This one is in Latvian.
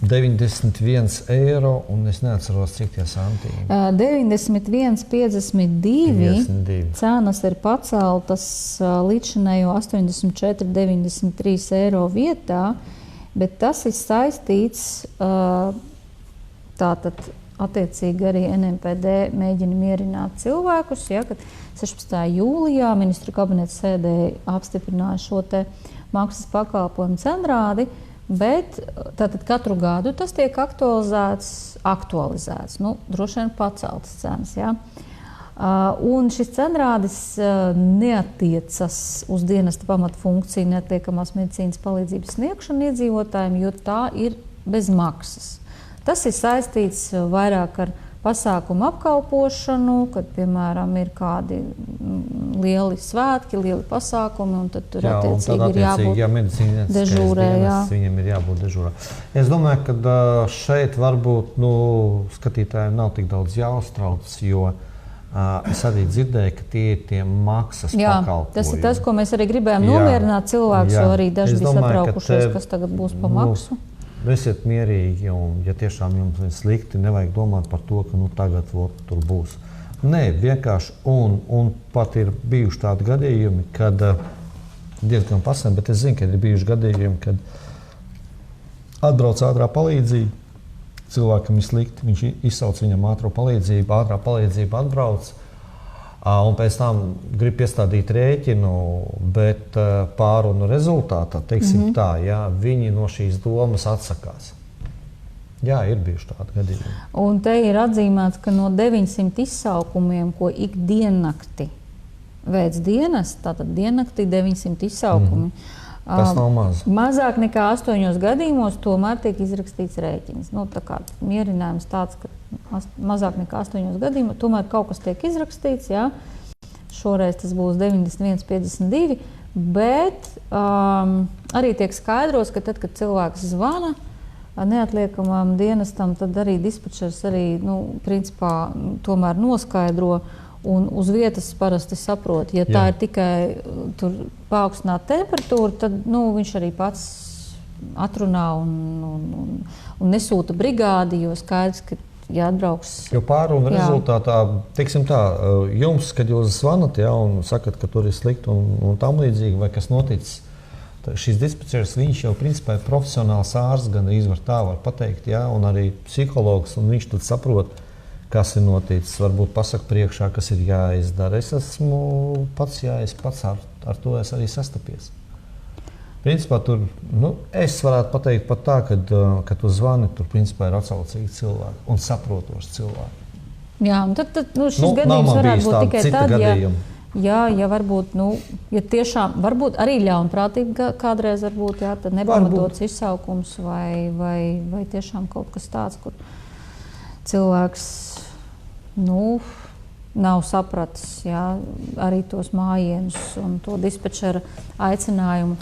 €91 un es neatceros, cik tie santīmi. 91,52 cenas ir paceltas līdzinējo 84,93 eiro vietā, bet tas ir saistīts tātad attiecīgi arī NMPD mēģina mierināt cilvēkus, ja, kad 16. jūlijā ministru kabinets sēdē apstiprināja šo te maksas pakalpojumu cenrādi, bet tātad katru gadu tas tiek aktualizēts, nu, droši vien paceltas cenas, ja. Un šis cenrādis neatiecas uz dienesta pamatfunkciju neatliekamās medicīnas palīdzības sniegšanu iedzīvotājiem, jo tā ir bez maksas. Tas ir saistīts vairāk ar pasākumu apkalpošanu, kad, piemēram, ir kādi lieli svētki, lieli pasākumi, un tad tur attiecīgi ir jābūt dežūrē. Viņam ir jābūt dežūrā. Es domāju, ka šeit varbūt skatītājiem nav tik daudz jāuztrauc, jo es arī dzirdēju, ka tie ir tie maksas pakalpojumi. Tas ir tas, ko mēs arī gribējām nomierināt cilvēkus, jo arī daži bija satraukušies, kas tagad būs pa maksu. Esiet mierīgi, un ja tiešām jums ir slikti, nevajag domāt par to, ka tagad tur būs. Nē, vienkārši, un pat ir bijuši tādi gadījumi, kad diezgan pasen, bet es zinu, ka ir bijuši gadījumi, kad atbrauc ātrā palīdzība, cilvēkam ir slikti, viņš izsauc viņam ātrā palīdzība atbrauc, un pēc tam grib piestādīt rēķinu, bet pārunu rezultātā, teiksim tā, jā, viņi no šīs domas atsakās. Jā, ir bijuši tādi gadījumi. Un te ir atzīmēts, ka no 900 izsaukumiem, ko ikdiennakti veids dienas, tātad diennaktī 900 izsaukumi, tas nav maz. Mazāk nekā 8 gadījumos tomēr tiek izrakstīts rēķins. Tā kā mierinājums tāds, ka mazāk nekā 8 gadījumos tomēr kaut kas tiek izrakstīts, jā. Šoreiz tas būs 91,52, bet arī tiek skaidros, ka tad, kad cilvēks zvana neatliekamām dienestam, tad arī dispečers arī, principā, tomēr noskaidro, un uz vietas parasti saprot, ja tā ir tikai tur paaugstināta temperatūra, tad viņš arī pats atrunā un nesūta brigādi, jo skaidrs, ka jāatbrauks. Jo pārunu rezultātā, teiksim tā, jums, kad jūs zvanat, un sakat, ka tur ir slikti un tam līdzīgi, vai kas noticis, šis dispečers, viņš jau principā ir profesionāls ārsts, gan izvar tā var pateikt, un arī psihologs, un viņš tad saprot, kas ir noticis, varbūt pasaka priekšā, kas ir jāizdara. Es esmu pats ar to es arī sastapies. Principā tur, es varētu pateikt pat tā, ka tu zvani, tur principā ir atsaucīgi cilvēki un saprotoši cilvēki. Jā, un tad šis gadījums varētu būt tikai tad, ja varbūt, ja tiešām, varbūt arī ļaunprātīgi kādreiz varbūt, tad nepamatots izsaukums vai tiešām kaut kas tāds, kur cilvēks nav sapratis arī tos mājienus un to dispečera aicinājumu.